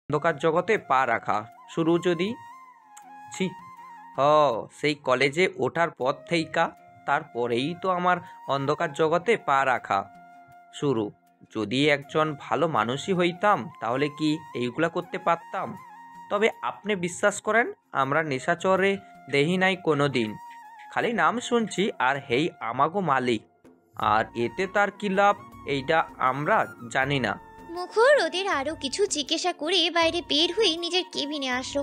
অন্ধকার জগতে পা রাখা শুরু যদি ছি হ সেই কলেজে ওঠার পর থেইকা তারপরেই তো আমার অন্ধকার জগতে পা রাখা শুরু। যদি একজন ভালো মানুষই হইতাম তাহলে কি এইগুলা করতে পারতাম? তবে আপনি বিশ্বাস করেন আমরা নেশাচরে দেহি নাই কোনো দিন, খালি নাম শুনছি আর হেই আমাগো মালিক। আর এতে তার কি লাভ এইটা আমরা জানি না। মুখর ওদের আরো কিছু জিজ্ঞাসা করে বাইরে বের হয়ে নিজের কেবিনে আসলো।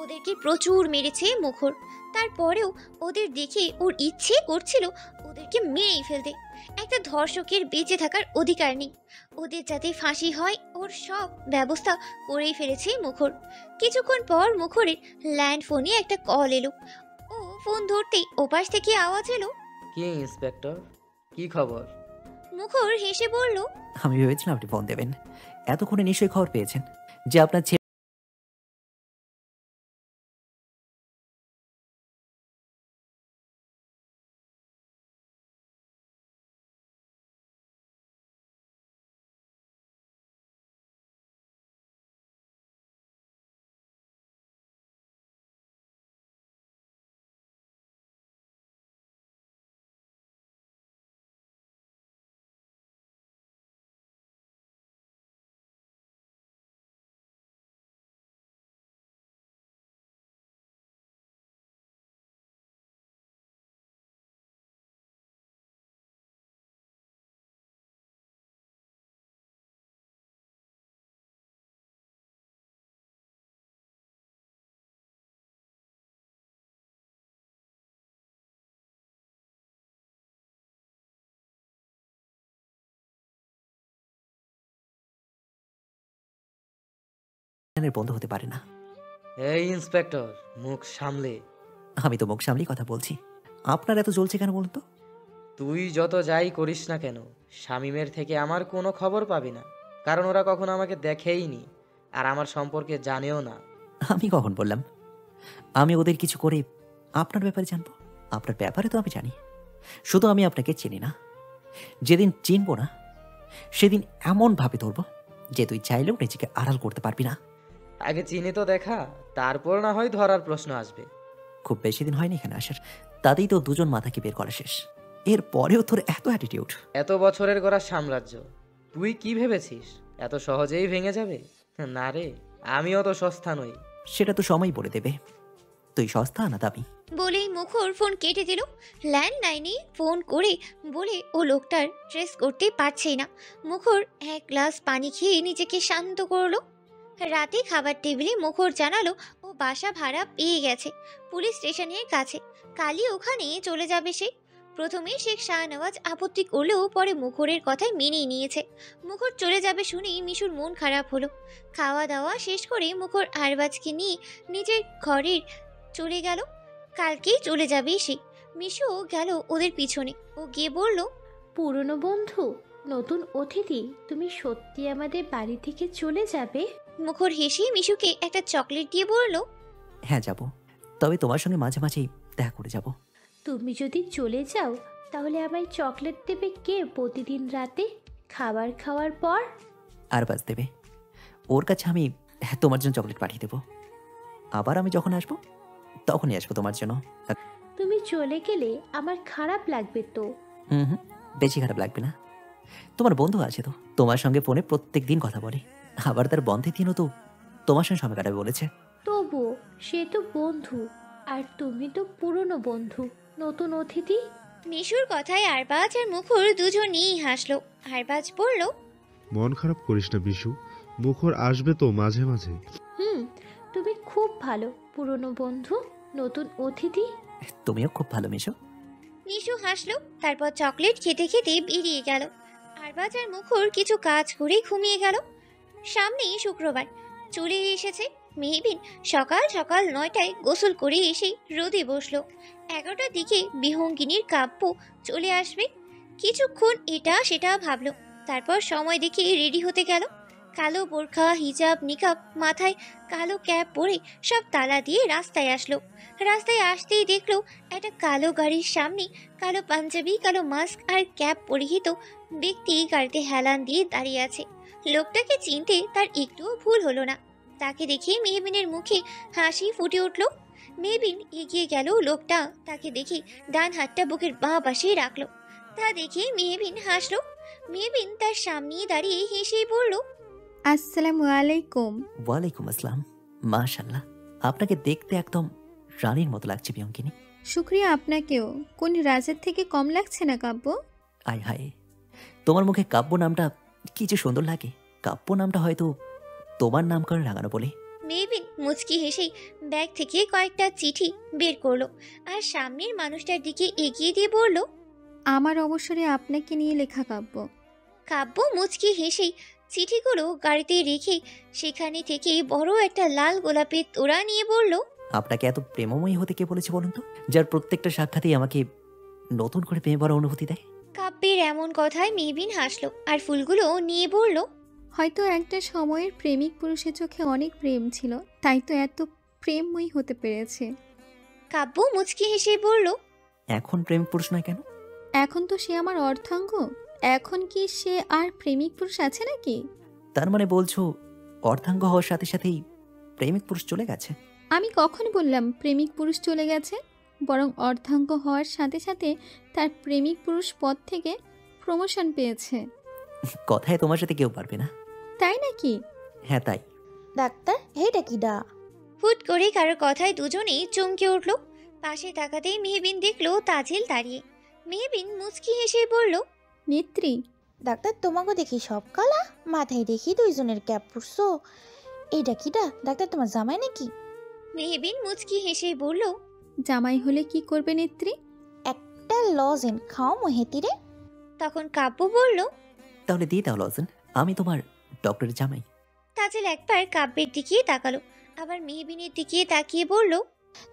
ওদেরকে প্রচুর মেরেছে মুখর, তারপরেও ওদের দেখে ওর ইচ্ছে করছিল ওদেরকে মেরেই ফেলতে। একটা ধর্ষকের বেঁচে থাকার অধিকার নেই, ওদের যাতে ফাঁসি হয় ওর সব ব্যবস্থা করেই ফেলেছে মুখর। কিছুক্ষণ পর মুখরের ল্যান্ড ফোনে একটা কল এলো। ও ফোন ধরতেই ওপাশ থেকে আওয়াজ এলো, কি ইন্সপেক্টর, কি খবর? মুখর হেসে বলল, আমি ভেবেছিলাম আপনি ফোন দেবেন। এতক্ষণে নিশ্চয়ই খবর পেয়েছেন যে আপনার ছেলে বন্ধ হতে পারে না। এই ইন্সপেক্টর, মুখ সামলে। আমি তো মুখ সামলেই কথা বলছি, আপনার এত জ্বলছে কেন বলুন তো? তুই যত যাই করিস না কেন, শামীমের থেকে আমার কোনো খবর পাবি না, কারণ ওরা কখনো আমাকে দেখেইনি আর আমার সম্পর্কে জানেও না। আমি কখন বললাম আমি ওদের কিছু করে আপনার ব্যাপারে জানবো? আপনার ব্যাপারে তো আমি জানি, শুধু আমি আপনাকে চিনি না। যেদিন চিনবো না সেদিন এমনভাবে ধরবো যে তুই চাইলেও নিজেকে আড়াল করতে পারবি না। আগে চিনে তো দেখা, তারপর না হয় ধরার প্রশ্ন আসবে। খুব বেশি দিন হয়নি এখানে আসার, তাতেই তো দুজন মাথাকে বের করা শেষ। এর পরেও তোর এত অ্যাটিটিউড। এত বছরের গড়া সাম্রাজ্য, তুই কি ভেবেছিস এত সহজেই ভেঙে যাবে? না রে, আমিও তো সস্তা নই। সেটা তো সময় বলে দেবে তুই সস্তা না দামি। বলেই মুখর ফোন কেটে দিল। ল্যান্ডলাইনে ফোন করে বলে ও লোকটার ট্রেস করতে পারছেই না। মুখর এক গ্লাস পানি খেয়ে নিজেকে শান্ত করলো। রাতে খাবার টেবিলে মুখর জানালো ও বাসা ভাড়া পেয়ে গেছে পুলিশ স্টেশনের কাছে। কালই ওখানে চলে যাবে সে। প্রথমে শেখ শাহনওয়াজ আপত্তি করলেও পরে মুখরের কথায় মেনেই নিয়েছে। মুখর চলে যাবে শুনেই মিশুর মন খারাপ হলো। খাওয়া দাওয়া শেষ করে মুখর আরবাজকে নিয়ে নিজের ঘরের চলে গেল। কালকেই চলে যাবে সে। মিশুও গেল ওদের পিছনে। ও গিয়ে বলল, পুরনো বন্ধু, নতুন অতিথি, তুমি সত্যি আমাদের বাড়ি থেকে চলে যাবে? মুখর হেসে মিশুকে একটা চকলেট দিয়ে বলল, হ্যাঁ যাব, তবে তোমার সঙ্গে মাঝে মাঝেই দেখা করে যাব। তুমি যদি চলে যাও তাহলে আমায় চকলেট দেবে কে প্রতিদিন রাতে খাবার খাওয়ার পর? আরবাজ দেবে, ওর কাছে আমি তোমার জন্য চকলেট পাঠিয়ে দেবো। আবার আমি যখন আসবো তখনই আসবো তোমার জন্য। তুমি চলে গেলে আমার খারাপ লাগবে তো। হুম হুম, বেশি খারাপ লাগবে না। তোমার বন্ধু আছে তো, তোমার সঙ্গে ফোনে প্রত্যেক দিন কথা বলে, আবার তার বন্ধের দিনও তো তোমার সঙ্গে সময় কাটাবে বলেছে। তবুও সে তো বন্ধু, আর তুমি তো পুরনো বন্ধু, নতুন অতিথি। মিশুর কথায় আরবাজ আর মুখর দুজনেই হাসলো। আরবাজ বলল, মন খারাপ করিস না বিশু, মুখর আসবে তো মাঝে মাঝে। তুমি খুব ভালো পুরনো বন্ধু, নতুন অতিথি। তুমিও খুব ভালো মিশো। মিশু হাসলো, তারপর চকলেট খেতে খেতে বেরিয়ে গেল। আরবাজ আর মুখর কিছু কাজ করে ঘুমিয়ে গেল। সামনেই শুক্রবার চলে এসেছে। মেহবিন সকাল সকাল 9টায় গোসল করে এসে রোদে বসলো। 11টার দিকে বিহঙ্গিনীর কাব্য চলে আসবে। কিছুক্ষণ এটা সেটা ভাবলো, তারপর সময় দেখে রেডি হতে গেল। কালো বোরখা, হিজাব, নিকাব, মাথায় কালো ক্যাপ পরে সব তালা দিয়ে রাস্তায় আসলো। রাস্তায় আসতেই দেখলো একটা কালো গাড়ির সামনে কালো পাঞ্জাবি, কালো মাস্ক আর ক্যাপ পরিহিত ব্যক্তি গাড়িতে হেলান দিয়ে দাঁড়িয়ে আছে। লোকটাকে চিনতে তার একটুও ভুল হলো না। তাকে দেখে মেহবিনের মুখে হাসি ফুটে উঠল। মেহবিন এগিয়ে গেল, লোকটা তাকে দেখে ডান হাতটা বুকের বাঁ পাশে রাখলো। তা দেখে মেহবিন হাসলো। মেহবিন তার সামনে দাঁড়িয়ে হেসেই বলল, আসসালামু আলাইকুম। ওয়ালাইকুম আসসালাম। মাশাল্লাহ, আপনাকে দেখতে একদম রানীর মতো লাগছে বিয়ঙ্কিনী। শুক্রিয়া আপনাকেও। কোন রাজের থেকে কম লাগছে না কাব্য? আয় হায়, তোমার মুখে কাব্য নামটা কি যে সুন্দর লাগে। কাব্য নামটা হয়তো তোমার নামকরণ লাগানো বলে। মেহবিন মুচকি হেসেই ব্যাগ থেকে কয়েকটা চিঠি বের করলো আর সামনের মানুষটার দিকে এগিয়ে দিয়ে বলল, আমার অবসরে আপনাকে নিয়ে লেখা কাব্য। কাব্য মুচকি হেসেই চিঠিগুলো গাড়িতে রেখে সেখানে থেকে বড় একটা লাল গোলাপের তোড়া নিয়ে বলল, আপনাকে এত প্রেমময়ী হতে কে বলেছে বলুন তো, যার প্রত্যেকটা সাক্ষাতেই আমাকে নতুন করে প্রেমে ভরা অনুভূতি দেয়। কাব্যের এমন কথায় মেহবিন হাসলো আর ফুলগুলো নিয়ে বলল, হয়তো একটা সময়ের প্রেমিক পুরুষের চোখে অনেক প্রেম ছিল, তাই তো এত প্রেমময়ী হতে পেরেছে। কাব্য মুচকি হেসে বলল, এখন প্রেমিক পুরুষ নয় কেন? এখন তো সে আমার অর্ধাঙ্গ। এখন কি সে আর প্রেমিক পুরুষ আছে নাকি? তার মানে বলছো অর্ধাঙ্গ হওয়ার সাথে সাথেই প্রেমিক পুরুষ চলে গেছে? আমি কখন বললাম প্রেমিক পুরুষ চলে গেছে? বরং অর্ধাঙ্গ হওয়ার সাথে সাথে তার প্রেমিক পুরুষ পদ থেকে প্রমোশন পেয়েছে। কথায় তোমার সাথে কেউ পারবে না। তাই নাকি? হ্যাঁ তাই। ডাক্তার হেটা কিডা? হুট করে কারোর কথায় দুজনেই চমকে উঠল। পাশে তাকাতেই মেহবিন দেখলো তাজিল দাঁড়িয়ে। মেহবিন মুচকি হেসে বলল, নেত্রী। ডাক্তার তোমাকে দেখি সব কালা, মাথায় দেখি দুইজনের ক্যাপ পরছো। এইটা কিডা? ডাক্তার তোমার জামাই নাকি? মেহবিন মুচকি হেসে বলল, জামাই হলে কি করবে নেত্রী? একটা লজেন খাও মহেতিরে। তখন কাব্য বলল, তাহলে দিয়ে দাও লজেন, আমি তোমার ডক্টরের জামাই। তাজিল একবার কাব্যের দিকে তাকালো, আবার মেহবিনের দিকে তাকিয়ে বলল,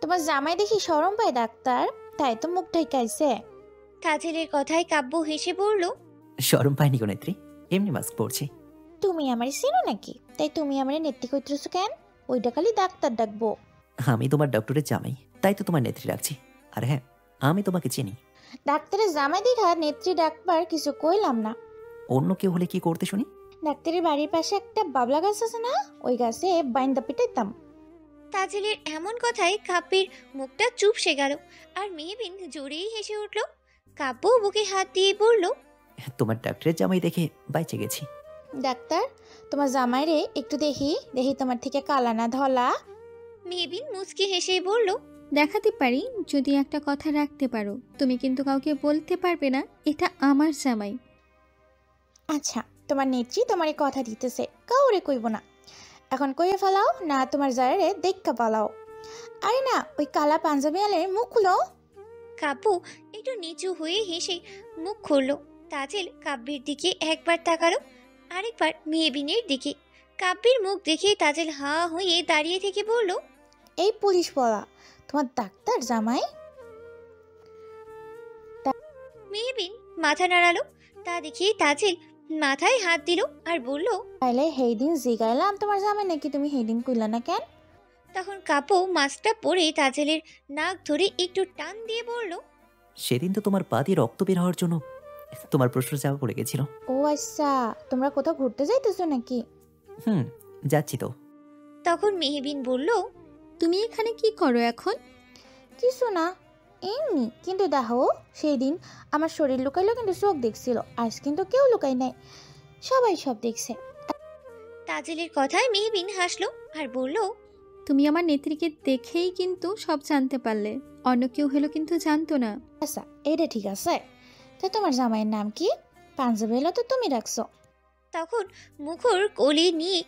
তোমার জামাই দেখি শরম পায় ডাক্তার, তাই তো মুখ ঢাকাইছে। তাজিলের কথায় কাব্য হেসে বলল, শরম পাইনি গো নেত্রী, এমনি মাস্ক পরছি। তুমি আমার চিনো নাকি? তাই তুমি আমার নেত্রী কইতেছো কেন? ওইটা খালি ডাক্তার ডাকবো। আমি তোমার ডক্টরের জামাই, তাই তো তোমার নেত্রী রাখছি। আর হ্যাঁ, আমি তোমাকে চিনি। ডাক্তারের জামাই দেখা নেত্রী ডাকবার কিছু কইলাম না। অন্য কেউ হলে কি করতে শুনি? ডাক্তারের বাড়ির পাশে একটা বাবলা গাছ আছে না, ওই গাছে বাইন্দা পিটাইতাম। তাজিলের এমন কথায় কাব্যের মুখটা চুপসে গেল আর মেহবিন জোরেই হেসে উঠল। কাব্য বুকে হাত দিয়ে বলল, তোমার ডক্টরের জামাই দেখে বাইচে গেছি। ডাক্তার তোমার জামাই রে একটু দেখি দেখি তোমার থেকে কালা না ধলা। মেহবিন মুচকি হেসেই বলল, দেখাতে পারি যদি একটা কথা রাখতে পারো। তুমি কিন্তু কাউকে বলতে পারবে না এটা আমার জামাই। আচ্ছা তোমার নেত্রী তোমার কথা দিতেছে, কাউরে কইব না। এখন কইয়ে ফেলাও না তোমার জায়রে দেখা পালাও। আরে না, ওই কালা পাঞ্জাবি আলের মুখ খুলো। কাব্য একটু নিচু হয়ে হেসে মুখ খুলল। তাজিল কাব্যের দিকে একবার তাকালো, আরেকবার মেহবিনের দিকে। কাব্যের মুখ দেখে তাজিল হা হয়ে দাঁড়িয়ে থেকে বলল, এই পুলিশ পড়া তোমার ডাক্তার জামাই? মেহবিন মাথা নাড়ালো। তা দেখে তাজিল মাথায় হাত দিল আর বলল, তাইলে সেই দিন জিগাইলাম তোমার জামাই নাকি, তুমি সেই দিন কইলা না কেন? তখন কাব্য মাস্কটা পরে তাজিলের নাক ধরে একটু টান দিয়ে বলল, সেদিন তো তোমার পা দিয়ে রক্ত বের হওয়ার জন্য তোমার প্রশ্ন চাপা পড়ে গেছিল। ও আচ্ছা, তোমরা কোথাও ঘুরতে যাইতেছো নাকি? যাচ্ছি তো। তখন মেহবিন বলল, তুমি এখানে কি করো এখন? কিছু না, এমনি। কিন্তু দেখো সেই দিন আমার শরীর লুকাইলো কিন্তু চোখ দেখছিল, আজ কিন্তু কেউ লুকাই নাই, সবাই সব দেখছে। তাজিলের কথায় মেহবিন হাসলো আর বলল, তুমি আমার নেত্রীকে দেখেই কিন্তু সব জানতে পারলে, অন্য কেউ হলো কিন্তু জানতো না। আচ্ছা এটা ঠিক আছে, তা তোমার জামাইয়ের নাম কি? পাঞ্জাবি হলো তো তুমি রাখছো। তখন মুখর কোলে নিয়ে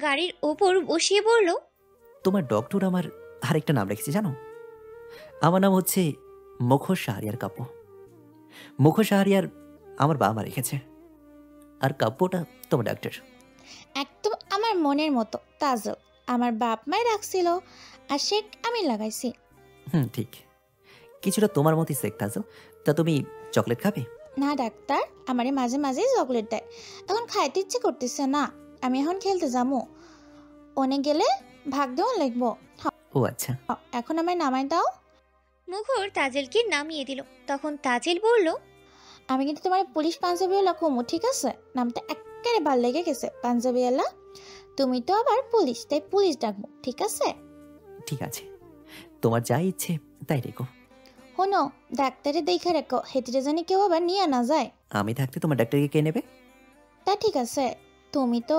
গাড়ির ওপর বসিয়ে বলল, তোমার ডক্টর আমার আরেকটা নাম রেখেছে জানো? আমার নাম হচ্ছে মুখোশ শাহরিয়ার কাব্য। মুখোশ শাহরিয়ার আমার বাবা মা রেখেছে, আর কাব্যটা তোমার ডাক্তার। একদম আমার মনের মতো তাজল, আমার বাপ মাই রাখছিল আর শেখ আমি লাগাইছি। ঠিক, কিছুটা তোমার মতোই শেখ তাজল। তা তুমি চকলেট খাবে? না ডাক্তার, আমারে মাঝে মাঝে চকলেট দেয়, এখন খাইতে ইচ্ছে করতেছে না। আমি এখন খেলতে যাবো, অনেক গেলে ভাগ দেওয়া লাগবো। ও আচ্ছা, এখন আমায় নামাই দাও। মুখর তাজিলকে নামিয়ে দিল। তখন তাজিল বলল, আমি কিন্তু তোমার পুলিশ পাঞ্জাবিওয়ালা কমু, ঠিক আছে? নামটা একেবারে ভাল লেগে গেছে পাঞ্জাবিওয়ালা। তুমি তো আবার পুলিশ, তাই পুলিশ ডাকবো, ঠিক আছে? ঠিক আছে, তোমার যা ইচ্ছে তাই রেখো। শোনো, ডাক্তারে দেখে রেখো, হেঁটে জানি কেউ আবার নিয়ে না যায়। আমি থাকতে তোমার ডাক্তারকে কে নেবে? তা ঠিক আছে, তুমি তো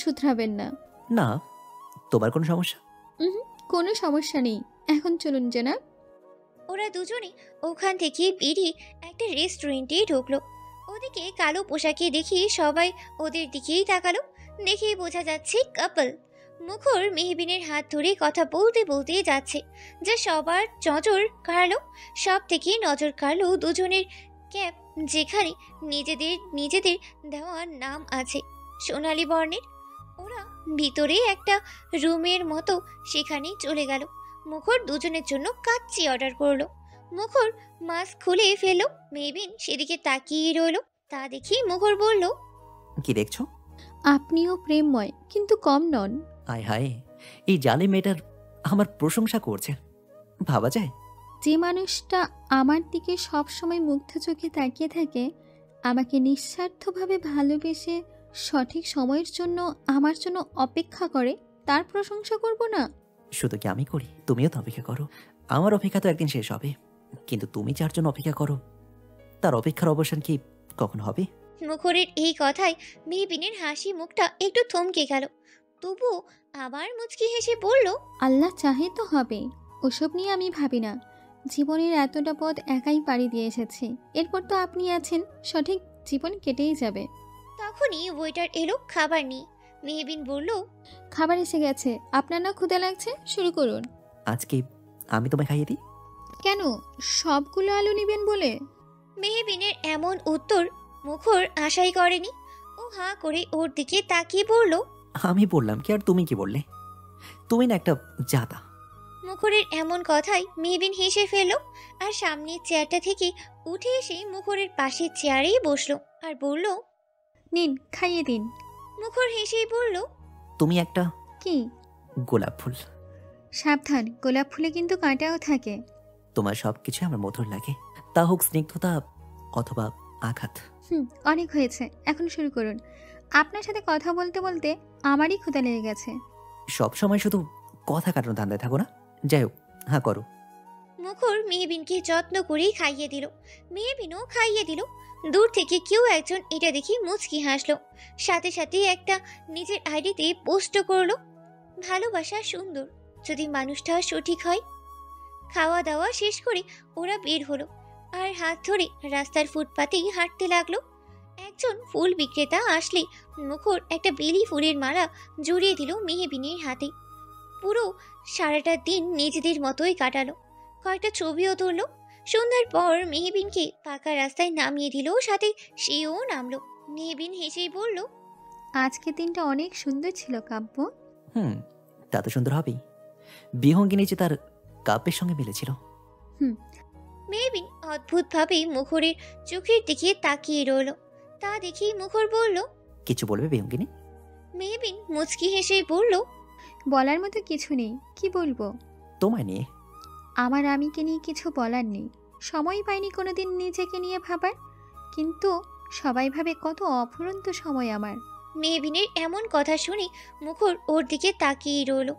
শুধরাবেন না। না, তোমার কোনো সমস্যা? কোনো সমস্যা নেই, এখন চলুন জনাব। ওরা দুজনে ওখান থেকে বেরিয়ে একটা রেস্টুরেন্টে ঢুকলো। ওদিকে কালো পোশাকে দেখি সবাই ওদের দিকেই তাকালো। দেখেই বোঝা যাচ্ছে কাপল। মুখর মেহবিনের হাত ধরে কথা বলতে বলতে যাচ্ছে, যা সবার নজর কাড়লো। সব থেকে নজর কাড়লো দুজনের ক্যাপ, যেখানে নিজেদের নিজেদের দেওয়া নাম আছে সোনালী বর্ণের। ওরা ভিতরে একটা রুমের মতো সেখানে চলে গেল। মুখর দুজনের জন্য কাচ্চি অর্ডার করলো। মুখর মাস্ক খুলে ফেললো। মেহবিন সেদিকে তাকিয়ে রইলো। তা দেখি মুখর বলল, কি দেখছো? আপনিও প্রেমময়, কিন্তু কম নন। আয় হায়, এই জালে মেয়েটার আমার প্রশংসা করছে, ভাবা যায়? যে মানুষটা আমার দিকে সবসময় মুগ্ধ চোখে তাকিয়ে থাকে, আমাকে নিঃস্বার্থভাবে ভালোবেসে সঠিক সময়ের জন্য আমার জন্য অপেক্ষা করে, তার প্রশংসা করব না? শুধু কি আমি করি, তুমিও তো অপেক্ষা করো। আমার অপেক্ষা তো একদিন শেষ হবে, কিন্তু তুমি যার জন্য অপেক্ষা করো তার অপেক্ষার অবসান কি কখন হবে? মুখরের এই কথায় মেহবিনের হাসি মুখটা একটু থমকে গেল। তবু আবার মুচকি হেসে বলল, আল্লাহ চাহে তো হবে, ওসব নিয়ে আমি ভাবি না। জীবনের এতটা পথ একাই পাড়ি দিয়ে এসেছি, এরপর তো আপনি আছেন, সঠিক জীবন কেটেই যাবে। তখনই ওয়েটার এলো খাবার নিয়ে। মেহবিন বলল, খাবার এসে গেছে, আপনার না ক্ষুধা লাগছে? শুরু করুন। আজকে আমি তোমায় খাইয়ে দিই। কেন, সবগুলো আলু নেবেন বলে? মেহবিনের এমন উত্তর মুখর আশাই করেনি। ও হাঁ করে ওর দিকে তাকিয়ে বলল, আমি বললাম কি আর তুমি কি বললে? তুমি না একটা জাতা। মুখরের এমন কথায় মেহবিন হেসে ফেলল আর সামনের চেয়ারটা থেকে উঠে এসে মুখরের পাশের চেয়ারেই বসলো আর বলল, নিন, খাইয়ে দিন। মুখর হেসেই বলল, তুমি একটা কি? গোলাপ ফুল। সাবধান, গোলাপ ফুলে কিন্তু কাঁটাও থাকে। তোমার সব কিছু আমার মধুর লাগে, তা হোক স্নিগ্ধতা অথবা আঘাত। অনেক হয়েছে, এখন শুরু করুন। আপনার সাথে কথা বলতে বলতে আমারই ক্ষুধা লেগে গেছে। সব সময় শুধু কথা কাটানো ধান্দায় থাকো না। যাই হোক, হ্যাঁ করো। মুখর মেহবিনকে যত্ন করেই খাইয়ে দিল। মেহবিনও খাইয়ে দিল। দূর থেকে কেউ একজন এটা দেখে মুচকি হাসলো। সাথে সাথে একটা নিজের আইডিতে পোস্ট করলো, ভালোবাসা সুন্দর যদি মানুষটা সঠিক হয়। খাওয়া দাওয়া শেষ করে ওরা বের হলো আর হাত ধরে রাস্তার ফুটপাতেই হাঁটতে লাগলো। একজন ফুল বিক্রেতা আসলে মুখর একটা বেলি ফুলের মালা জড়িয়ে দিল মেহবিনের হাতে। পুরো সারাটা দিন নিজেদের মতোই কাটালো। কয়েকটা ছবিও তুললো। সন্ধ্যার পর মেহবিনকে পাকা রাস্তায় নামিয়ে দিল, সাথে সেও নামলো। মেহবিন হেসেই বলল, আজকের দিনটা অনেক সুন্দর ছিল কাব্য। তা তো সুন্দর হবেই, বিহঙ্গিনী যে তার কাব্যের সঙ্গে মিলেছিল। মেহবিন অদ্ভুতভাবে মুখরের চোখের দিকে তাকিয়ে রইল। তা দেখেই মুখর বলল, কিছু বলবে বিহঙ্গিনী? মেহবিন মুচকি হেসে বলল, বলার মতো কিছু নেই, কি বলবো? তোমায় নিয়ে। আমার আমিকে নিয়ে কিছু বলার নেই, সময় পাইনি কোনোদিন নিজেকে নিয়ে ভাবার, কিন্তু সবাই ভাবে কত অফুরন্ত সময় আমার। মেহবিনের এমন কথা শুনে মুখর ওর দিকে তাকিয়ে রইল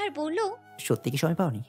আর বলল, সত্যি কি সময় পাওনি?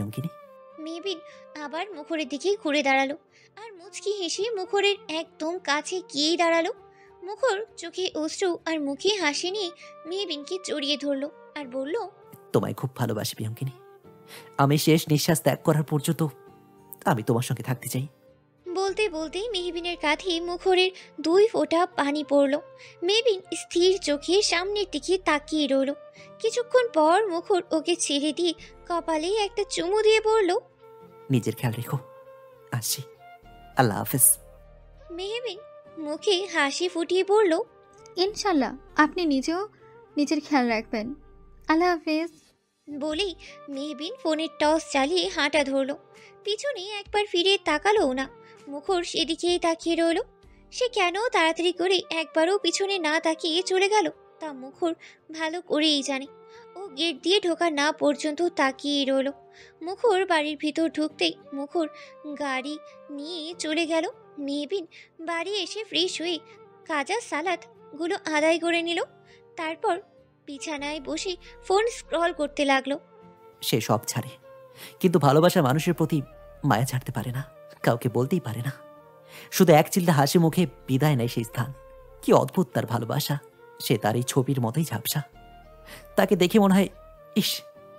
পিয়ঙ্কিনী। মেহবিন আবার মুখরের দিকে ঘুরে দাঁড়ালো আর মুচকি হেসে মুখরের একদম কাছে গিয়েই দাঁড়ালো। মুখর চোখে অশ্রু আর মুখে হাসি নিয়ে মেহবিনকে জড়িয়ে ধরলো আর বলল, তোমায় খুব ভালোবাসি পিয়ঙ্কিনী। আমি শেষ নিঃশ্বাস ত্যাগ করার পর্যন্ত আমি তোমার সঙ্গে থাকতে চাই। বলতে বলতেই মেহবিনের কাঁধে মুখরের 2 ফোঁটা পানি পড়ল। মেহবিন স্থির চোখে সামনের দিকে তাকিয়ে রইল। কিছুক্ষণ পর মুখর ওকে ছেড়ে দিয়ে কপালে একটা চুমু দিয়ে বলল, নিজের খেয়াল রেখো, আসছি, আল্লাহ হাফেজ। মেহবিন মুখে হাসি ফুটিয়ে বলল, ইনশাল্লাহ আপনি নিজেও নিজের খেয়াল রাখবেন। আল্লাহ হাফেজ। বলেই মেহবিন ফোনের টর্চ চালিয়ে হাঁটা ধরলো। পিছনে একবার ফিরে তাকালোও না। মুখর সেদিকেই তাকিয়ে রইল। সে কেন তাড়াতাড়ি করে একবারও পিছনে না তাকিয়ে চলে গেল তা মুখর ভালো করেই জানে। ও গেট দিয়ে ঢোকা না পর্যন্ত তাকিয়ে রইল। মুখর বাড়ির ভিতর ঢুকতেই মুখর গাড়ি নিয়ে চলে গেল। মেহবিন বাড়ি এসে ফ্রেশ হয়ে কাঁচা সালাদগুলো আদায় করে নিল। তারপর বিছানায় বসে ফোন স্ক্রল করতে লাগলো। সে সব ছাড়ে, কিন্তু ভালোবাসা মানুষের প্রতি মায়া ছাড়তে পারে না, কাউকে বলতেই পারে না। শুধু এক চিল্লা হাসি মুখে বিদায় নেয় সেই স্থান। কি অদ্ভুত তার ভালোবাসা! সে তার এই ছবির মতোই ঝাপসা। তাকে দেখে মনে হয়, ইস,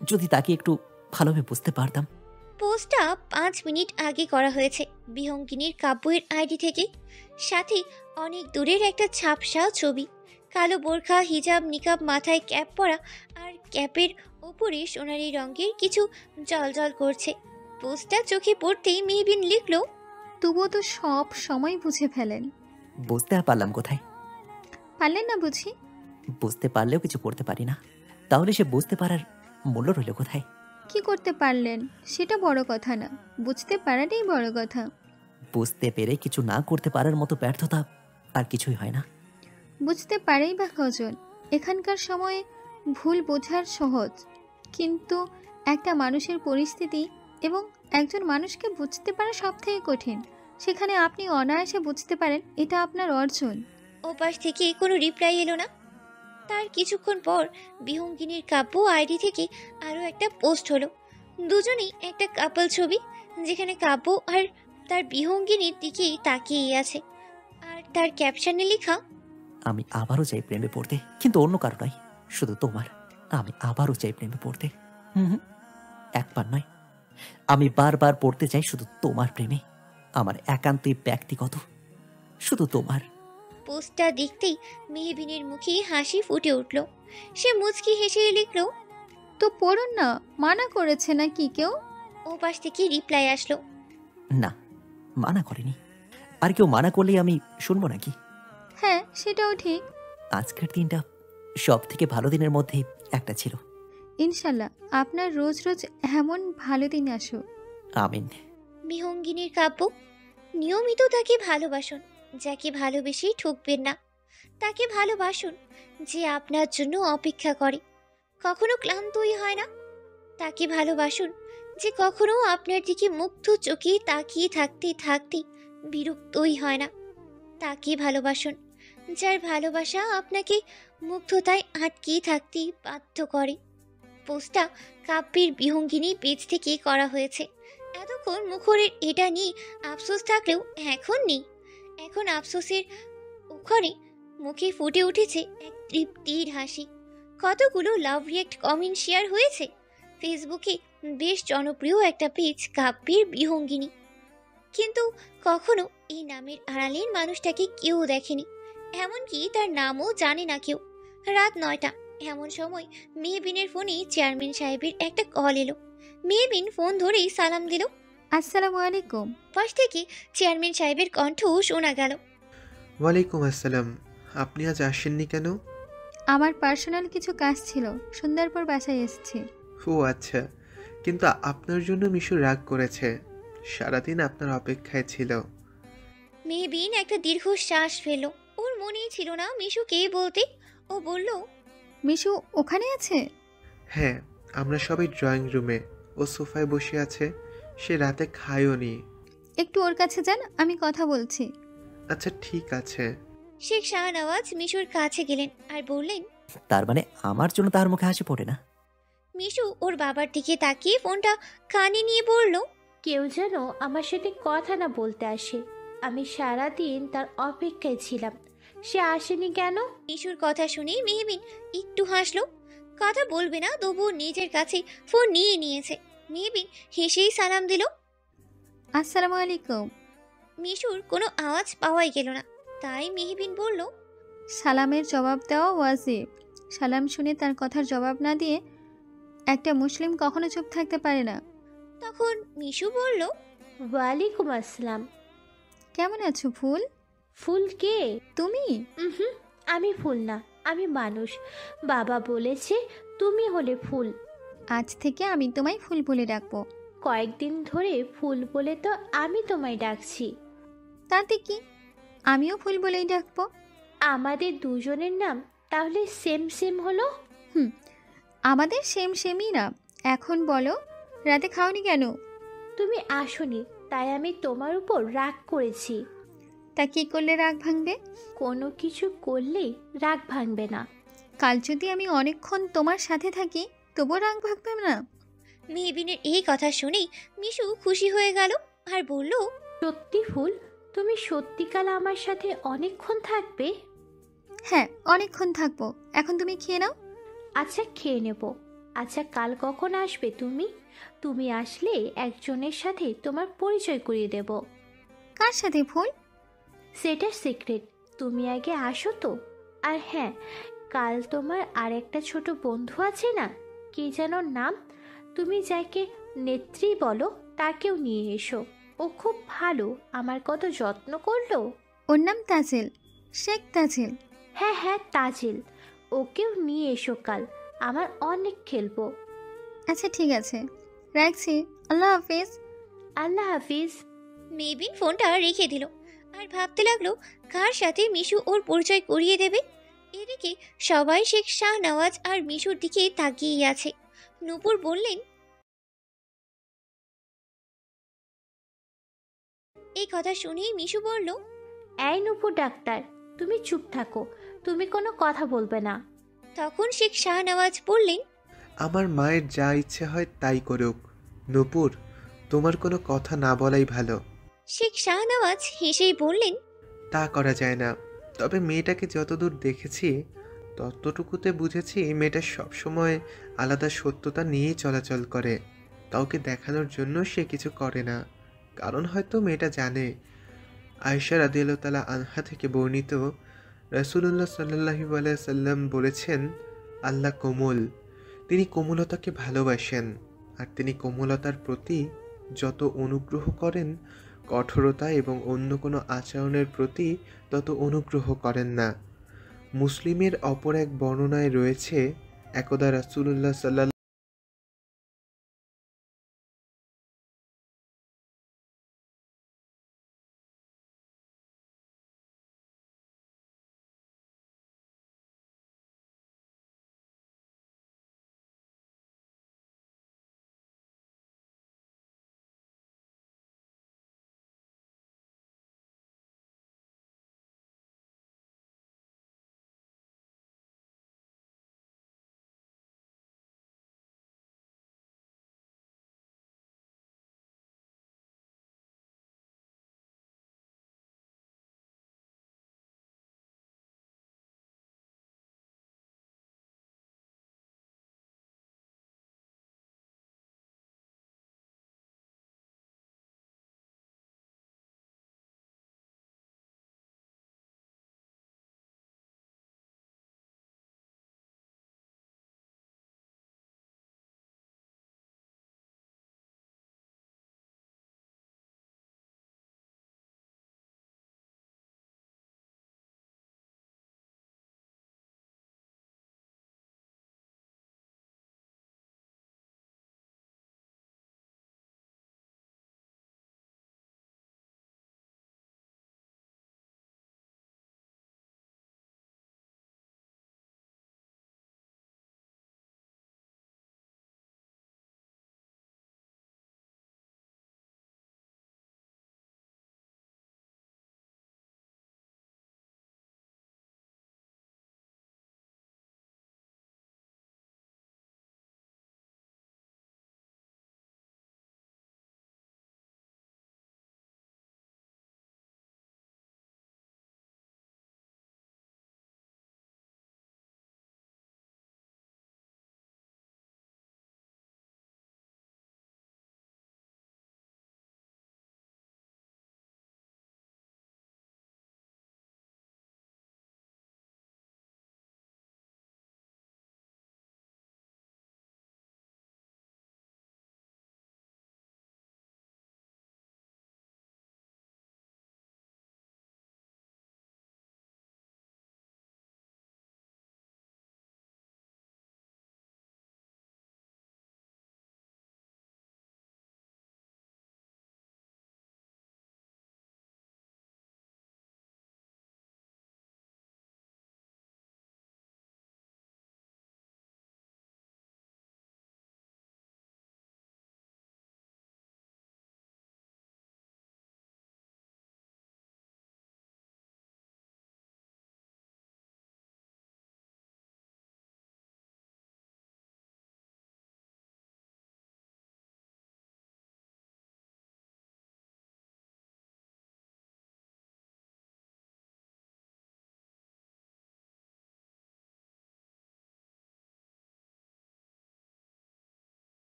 যদি তাকে একটু ভালোভাবে বুঝতে পারতাম। পোস্টটা 5 মিনিট আগে করা হয়েছে বিহঙ্গিনীর কাব্যের আইডি থেকে। সাথে অনেক দূরের একটা ঝাপসা ছবি। কালো বোরখা, হিজাব, নিকাব, মাথায় ক্যাপ পরা আর ক্যাপের ওপরে সোনালি রঙের কিছু জলজল করছে। পোস্টটা চোখে পড়তেই মেহবিন লিখল, তবুও তো সব সময় বুঝে ফেলেন। বুঝতে আর পারলাম কোথায়? পারলেন না বুঝি? বুঝতে পারলেও কিছু করতে পারি না, তাহলে সে বুঝতে পারার মূল্য রইল কোথায়? কি করতে পারলেন সেটা বড় কথা না, বুঝতে পারাটাই বড় কথা। বুঝতে পেরে কিছু না করতে পারার মতো ব্যর্থতা আর কিছুই হয় না। বুঝতে পারেই বা কজন? এখানকার সময়ে ভুল বোঝার সহজ, কিন্তু একটা মানুষের পরিস্থিতি এবং একজন মানুষকে বুঝতে পারা সব থেকে কঠিন। সেখানে আপনি অনায়াসে বুঝতে পারেন, এটা আপনার অর্জন। ওপাশ থেকে কোনো রিপ্লাই এলো না। তার কিছুক্ষণ পর বিহঙ্গিনীর কাব্য আইডি থেকে আরও একটা পোস্ট হলো। দুজনেই একটা কাপল ছবি, যেখানে কাব্য আর তার বিহঙ্গিনীর দিকেই তাকিয়ে আছে। আর তার ক্যাপশনে লেখা, আমি আবারও চাই প্রেমে পড়তে, কিন্তু অন্য কারো নয়, শুধু তোমার। আমি আবারও চাই প্রেমে পড়তে। একবার নয়, আমি বারবার পড়তে চাই শুধু তোমার প্রেমে। আমার একান্তই ব্যক্তিগত, শুধু তোমার। পোস্টটা দেখতেই মেহবিনের মুখে হাসি ফুটে উঠল। সে মুচকি হেসে লিখল, তো পড়ুন না, মানা করেছে না কি কেউ? ওপাশ থেকে রিপ্লাই আসলো, না, মানা করেনি। আর কেউ মানা করলেই আমি শুনবো নাকি? হ্যাঁ, সেটাও ঠিক। আজকের দিনটা সব থেকে ভালো দিনের মধ্যে একটা ছিল। ইনশাল্লাহ আপনার রোজ রোজ এমন ভালো দিন আসুক। আমিন। বিহঙ্গিনীর কাব্য, নিয়মিত তাকে ভালোবাসুন যাকে ভালোবেসেই ঠকবেন না। তাকে ভালোবাসুন যে আপনার জন্য অপেক্ষা করে, কখনো ক্লান্তই হয় না। তাকে ভালোবাসুন যে কখনো আপনার দিকে মুগ্ধ চোখে তাকিয়ে থাকতে থাকতে বিরক্তই হয় না। তাকে ভালোবাসুন যার ভালোবাসা আপনাকে মুগ্ধতায় আটকে থাকতে বাধ্য করে। পোস্টটা কাব্যের বিহঙ্গিনী পেজ থেকে করা হয়েছে। এতক্ষণ মুখরের এটা নিয়ে আফসোস থাকলেও এখন নেই। এখন আফসোসের ওখানে মুখে ফুটে উঠেছে এক তৃপ্তির হাসি। কতগুলো লাভ রিয়েক্ট কমেন্ট শেয়ার হয়েছে। ফেসবুকে বেশ জনপ্রিয় একটা পেজ কাব্যের বিহঙ্গিনী, কিন্তু কখনো এই নামের আড়ালের মানুষটাকে কেউ দেখেনি, এমনকি তার নামও জানে না কেউ। রাত 9টা এমন সময় মেহবিনের ফোনে চেয়ারম্যান সাহেবের একটা কল এলো। মেহবিন ফোন ধরেই সালাম দিল। আসসালামু আলাইকুম। পাশ থেকে চেয়ারম্যান সাহেবের কণ্ঠ শোনা গেল, ওয়ালাইকুম আসসালাম। আপনি আজ আসেননি কেন? আমার পার্সোনাল কিছু কাজ ছিল, সন্ধ্যার পর বাসায় এসেছি। ও আচ্ছা, কিন্তু আপনার জন্য মিশু রাগ করেছে, সারাদিন আপনার অপেক্ষায় ছিল। মেহবিন একটা দীর্ঘশ্বাস ফেলল। ওর মনেই ছিল না মিশুকে বলতে। ও বলল, মিশু ওখানে আছে? হ্যাঁ, আমরা সবাই ড্রয়িং রুমে, ও সোফায় বসে আছে। সে রাতে খায়ও নি। একটু ওর কাছে যান, আমি কথা বলছি। আচ্ছা ঠিক আছে। শেখ শাহনওয়াজ মিশুর কাছে গেলেন আর বললেন, তার মানে আমার জন্য তার মুখে হাসি পড়ে না? মিশু ওর বাবার দিকে তাকিয়ে ফোনটা কানে নিয়ে বলল, কেউ যেন আমার সাথে কথা না বলতে আসে। আমি সারাদিন তার অপেক্ষায় ছিলাম, সে আসেনি কেন? মিশুর কথা শুনে মেহবিন একটু হাসলো। কথা বলবে না, তবুও নিজের কাছে ফোন নিয়ে নিয়েছে। মেহবিন হেসেই সালাম দিল। আসসালামু আলাইকুম। মিশুর কোনো আওয়াজ পাওয়াই গেল না, তাই মেহবিন বলল, সালামের জবাব দেওয়া ওয়াজিব। সালাম শুনে তার কথার জবাব না দিয়ে একটা মুসলিম কখনো চুপ থাকতে পারে না। তখন মিশু বলল, ওয়ালাইকুম আসসালাম। কেমন আছো ফুল? ফুল কে? তুমি? হুম, আমি ফুল না, আমি মানুষ। বাবা বলেছে তুমি হলে ফুল। আজ থেকে আমি তোমায় ফুল বলে ডাকবো। কয়েকদিন ধরে ফুল বলে তো আমি তোমায় ডাকছি। তাতে কি, আমিও ফুল বলেই ডাকবো। আমাদের দুজনের নাম তাহলে সেম সেম হলো। হুম, আমাদের সেম সেমই না। এখন বলো, রাতে খাওনি কেন? তুমি আসোনি, তাই আমি তোমার উপর রাগ করেছি। তা কি করলে রাগ ভাঙবে? কোনো কিছু করলেই রাগ ভাঙবে না। কাল যদি আমি অনেকক্ষণ তোমার সাথে থাকি, তবুও রাগ ভাঙবে না? মেহবিনের এই কথা শুনেই মিশু খুশি হয়ে গেল আর বলল, সত্যি ফুল, তুমি সত্যিকাল আমার সাথে অনেকক্ষণ থাকবে? হ্যাঁ, অনেকক্ষণ থাকবো। এখন তুমি খেয়ে নাও। আচ্ছা, খেয়ে নেব। আচ্ছা, কাল কখন আসবে তুমি? তুমি আসলে একজনের সাথে তোমার পরিচয় করিয়ে দেব। কার সাথে ফুল? সেটা সিক্রেট, তুমি আগে আসো তো। আর হ্যাঁ, কাল তোমার আর একটা ছোট বন্ধু আছে না, কি যেন নাম? তুমি যাকে নেত্রী বলো, তাকেও নিয়ে এসো। ও খুব ভালো, আমার কত যত্ন করলো। ওর নাম তাজেল, শেখ তাজেল। হ্যাঁ হ্যাঁ, তাজিল। ওকেও নিয়ে এসো কাল, আমার অনেক খেলবো। আচ্ছা ঠিক আছে, রাখছি। আল্লাহ হাফিজ। আল্লাহ হাফিজ। মেহবিন ফোনটা রেখে দিল আর ভাবতে লাগলো কার সাথে মিশু ওর পরিচয় করিয়ে দেবে। এদিকে সবাই শেখ শাহনওয়াজ আর মিশুর দিকে তাকিয়ে আছে। নূপুর বললেন, এই কথা শুনেই মিশু বলল, এই নুপুর ডাক্তার, তুমি চুপ থাকো, তুমি কোনো কথা বলবে না। তখন শেখ শাহনওয়াজ বললেন, আমার মায়ের যা ইচ্ছে হয় তাই করুক। নূপুর, তোমার কোনো কথা না বলাই ভালো। শেখ শাহনওয়াজ হেসেই বললেন, তা করা যায় না। তবে মেয়েটাকে যতদূর দেখেছি ততটুকুতে বুঝেছি মেয়েটা সবসময় আলাদা সত্যতা নিয়েই চলাচল করে। কাউকে দেখানোর জন্য সে কিছু করে না, কারণ হয়তো মেয়েটা জানে। আয়েশা রাদিয়াল্লাহু তাআলা আনহা থেকে বর্ণিত, রাসূলুল্লাহ সাল্লাল্লাহু আলাইহি সাল্লাম বলেছেন, আল্লাহ কোমল, তিনি কোমলতাকে ভালোবাসেন, আর তিনি কোমলতার প্রতি যত অনুগ্রহ করেন, কঠোরতা এবং অন্য কোনো আচরণের প্রতি তত অনুগ্রহ করেন না। মুসলিমের অপর এক বর্ণনায় রয়েছে, একদা রাসূলুল্লাহ সাল্লাল্লাহু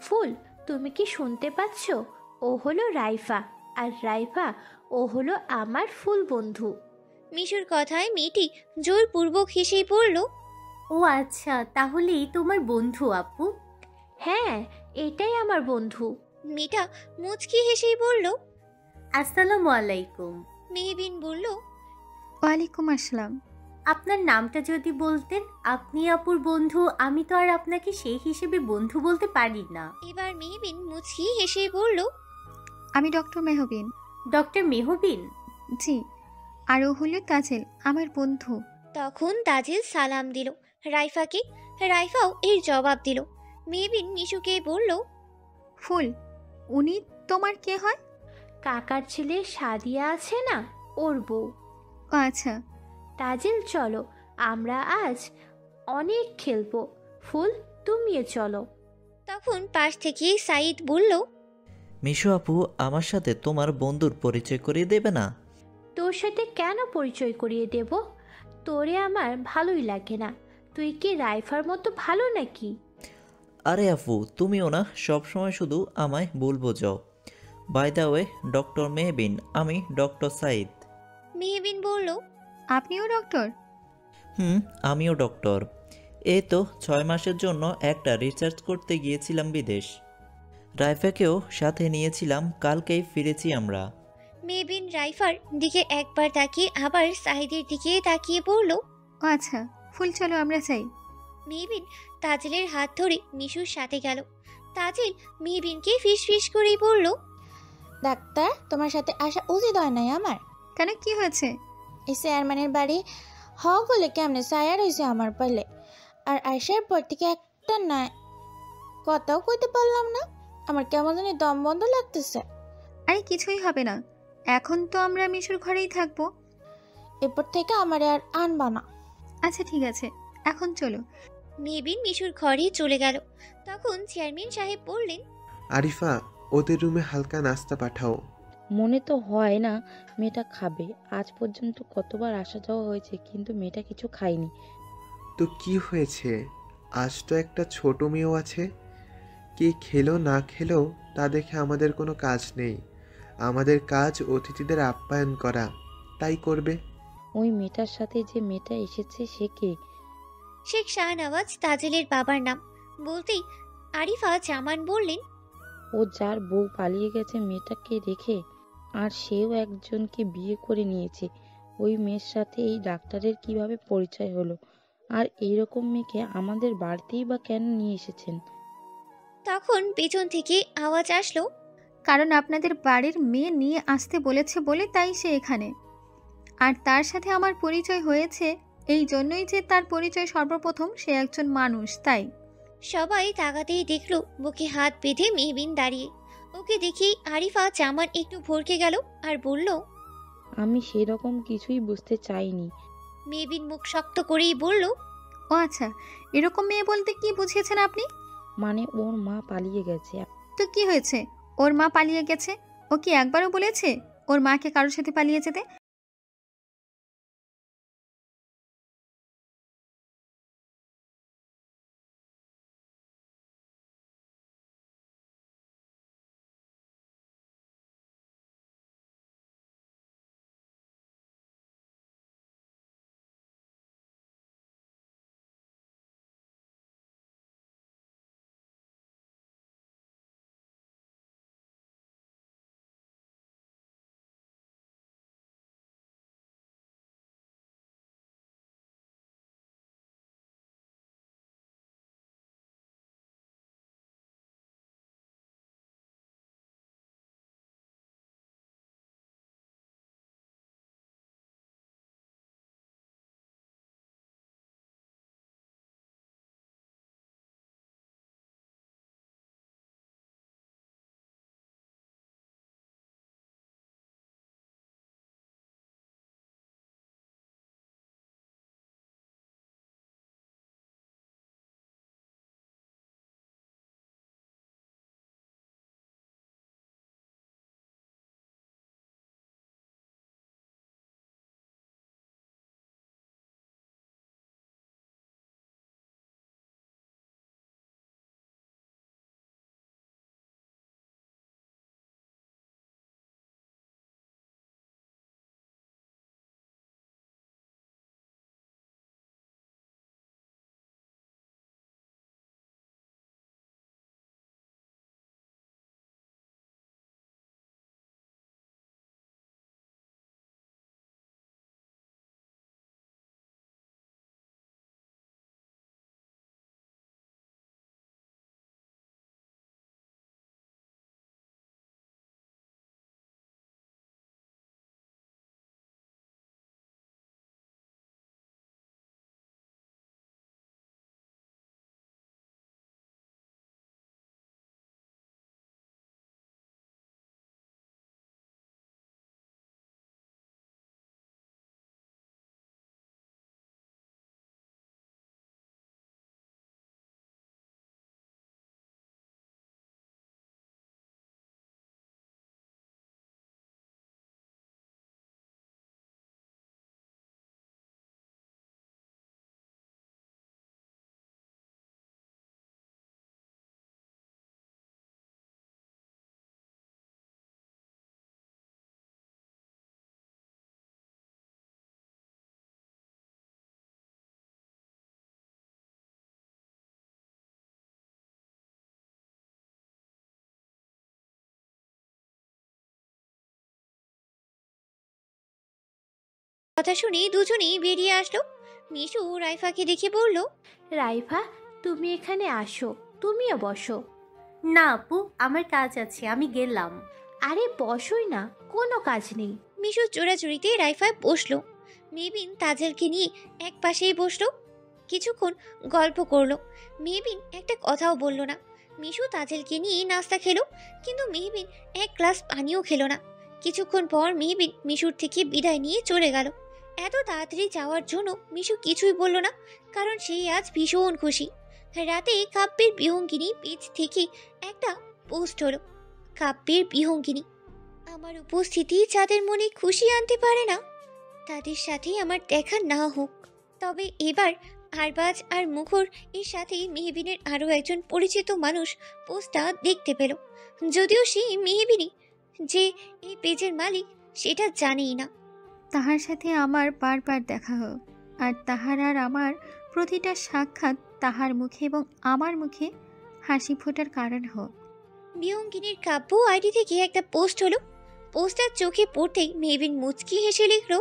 ফুল, তুমি কি শুনতে পাচ্ছ? ও হলো রাইফা, আর রাইফা ও হলো আমার ফুল বন্ধু। মিশুর কথায় মেয়েটি জোরপূর্বক হেসেই পড়ল। ও আচ্ছা, তাহলেই তোমার বন্ধু আপু? হ্যাঁ, এটাই আমার বন্ধু। মেয়েটা মুচকি হেসেই বলল। আসসালামু আলাইকুম। মেহবিন বলল, ওয়ালাইকুম আসসালাম। আপনার নামটা যদি বলতেন। আপনি আপুর বন্ধু, আমি তো আর আপনাকে সেই হিসেবে বন্ধু বলতে পারি না। এবার মেহবিন মুচকি হেসেই বলল, আমি ডক্টর মেহবিন। ডক্টর মেহবিন? জি। আর ও হলো তাজেল, আমার বন্ধু। তখন তাজিল সালাম দিল রাইফাকে। রাইফাও এর জবাব দিল। মেহবিন মিশুকে বলল, ফুল, উনি তোমার কে হয়? কাকার ছেলে সাদিয়া আছে না, ওর বউ। ও আচ্ছা। তাজিল চলো, আমরা আজ অনেক খেলবো। ফুল, তুমিও চলো। তখন পাশ থেকে সাইদ বলল, মিশু আপু, আমার সাথে তোমার বন্ধুর পরিচয় করিয়ে দেবে না? তোর সাথে কেন পরিচয় করিয়ে দেব? তোরে আমার ভালোই লাগে না। তুই কি রাইফার মতো ভালো নাকি? আরে আপু, তুমিও না সবসময় শুধু আমায় ভুল বোঝাও। By the way, doctor Mehbin, আমি ডক্টর সাইদ। মেহবিন বলল, আপনিও ডক্টর? আমিও ডক্টর। এই তো 6 মাসের জন্য একটা রিসার্চ করতে গিয়েছিলাম বিদেশ। রাইফাকেও সাথে নিয়েছিলাম, কালকেই ফিরেছি আমরা। মেহবিন রাইফার দিকে একবার তাকিয়ে আবার সাহিদের দিকে তাকিয়ে বলল, ও আচ্ছা, ফুল চলো আমরা যাই। মেহবিন তাজিলের হাত ধরে মিশুর সাথে গেল। তাজিল মেহবিনকে ফিস ফিস করেই বলল, ডাক্তার, তোমার সাথে আসা উচিত হয় নাই আমার। কেন, কি হয়েছে? এই চেয়ারম্যানের বাড়ি হলে কেমনে সায়ার হয়েছে আমার পালে। আর আইসার পর থেকে একটা না কথাও কইতে পারলাম না। আমার কেমন জানি দম বন্ধ লাগতেছে। আরে কিছুই হবে না, এখন তো আমরা মিশুর ঘরেই থাকবো। এরপর থেকে আমার আর আনবা না। আচ্ছা ঠিক আছে, এখন চলো। মেহবিন মিশুর ঘরে চলে গেল। তখন চেয়ারম্যান সাহেব বললেন, আরিফা, ওদের রুমে হালকা নাস্তা পাঠাও। মনে তো হয় না মেয়েটা খাবে। আজ পর্যন্ত কতবার আসা যাওয়া হয়েছে, কিন্তু মেয়েটা কিছু খায়নি। তো কি হয়েছে? আজ তো একটা ছোট মেয়েও আছে। কে খেলো না খেলো তা দেখে আমাদের কোনো কাজ নেই। আমাদের কাজ অতিথিদের আপ্যায়ন করা, তাই করবে। ওই মেয়েটার সাথে যে মেয়েটা এসেছে সে কে? শেখ শাহনওয়াজ তাজিলের বাবার নাম বলতেই আরিফা জামান বললেন, ও যার বউ পালিয়ে গেছে মেয়েটাকে রেখে, আর সেও একজনকে বিয়ে করে নিয়েছে। ওই মেয়ের সাথে এই ডাক্তারের কিভাবে পরিচয় হলো? আর এইরকম মেয়েকে আমাদের বাড়িতেই বা কেন নিয়ে এসেছেন? তখন পেছন থেকে আওয়াজ আসলো, কারণ আপনাদের বাড়ির মেয়ে নিয়ে আসতে বলেছে বলে তাই সে এখানে। আর তার সাথে আমার পরিচয় হয়েছে এই জন্যই যে তার পরিচয় সর্বপ্রথম সে একজন মানুষ, তাই। সবাই তাকাতেই দেখলো বুকে হাত বেঁধে মেহবিন দাঁড়িয়ে। ওকে দেখেই আরিফা জামান একটু ভরকে গেল আর বলল, আমি সেরকম কিছুই বুঝতে চাইনি। মেহবিন মুখ শক্ত করেই বলল, ও আচ্ছা, এরকম মেয়ে বলতে কি বুঝিয়েছেন আপনি? মানে ওর মা পালিয়ে গেছে। তো কি হয়েছে? ওর মা পালিয়ে গেছে, ও কি একবারও বলেছে ওর মাকে কারোর সাথে পালিয়ে যেতে? কথা শুনে দুজনেই বেরিয়ে আসলো। মিশু রাইফাকে দেখে বলল, রাইফা, তুমি এখানে আসো, তুমিও বসো। না আপু, আমার কাজ আছে, আমি গেলাম। আরে বসোই না, কোনো কাজ নেই। মিশু চোরাচুরিতে রাইফায় বসলো। মেহবিন তাজেলকে নিয়ে এক পাশেই বসলো। কিছুক্ষণ গল্প করলো। মেহবিন একটা কথাও বলল না। মিশু তাজেলকে নিয়ে নাস্তা খেলো, কিন্তু মেহবিন এক গ্লাস পানিও খেলো না। কিছুক্ষণ পর মেহবিন মিশুর থেকে বিদায় নিয়ে চলে গেল। এত তাড়াতাড়ি যাওয়ার জন্য মিশু কিছুই বলল না, কারণ সে আজ ভীষণ খুশি। রাতে কাব্যের বিহঙ্গিনী পেজ থেকে একটা পোস্ট হলো। কাব্যের বিহঙ্গিনী, আমার উপস্থিতি যাদের মনে খুশি আনতে পারে না, তাদের সাথে আমার দেখা না হোক। তবে এবার আরবাজ আর মুখর এর সাথে মেহবিনের আরও একজন পরিচিত মানুষ পোস্টটা দেখতে পেল। যদিও সে মেহবিনী যে এই পেজের মালিক সেটা জানেই না। তাহার সাথে আমার বারবার দেখা হোক, আর তাহার আর আমার প্রতিটা সাক্ষাৎ তাহার মুখে এবং আমার মুখে হাসি ফোটার কারণ হোক। বিহঙ্গিনীর কাব্য আইডি থেকে একটা পোস্ট হলো। পোস্টটার চোখে পড়তেই মেহবিন মুচকি হেসে লিখল,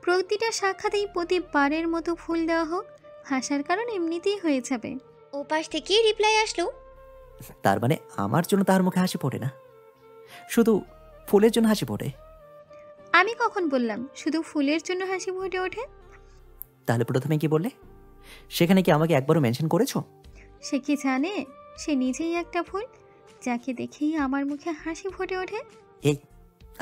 প্রতিটা সাক্ষাতেই প্রতিবারের মতো ফুল দেওয়া হোক, হাসার কারণ এমনিতেই হয়ে যাবে। ও পাশ থেকে রিপ্লাই আসলো, তার মানে আমার জন্য তার মুখে হাসি ফোটে না, শুধু ফুলের জন্য হাসি ফোটে? আমি কখন বললাম শুধু ফুলের জন্য হাসি ফুটে ওঠে? তাহলে প্রথমে কি বললে? সেখানে কি আমাকে একবারও মেনশন করেছো? সে কি জানে সে নিজেই একটা ফুল, যাকে দেখেই আমার মুখে হাসি ফুটে ওঠে? এই,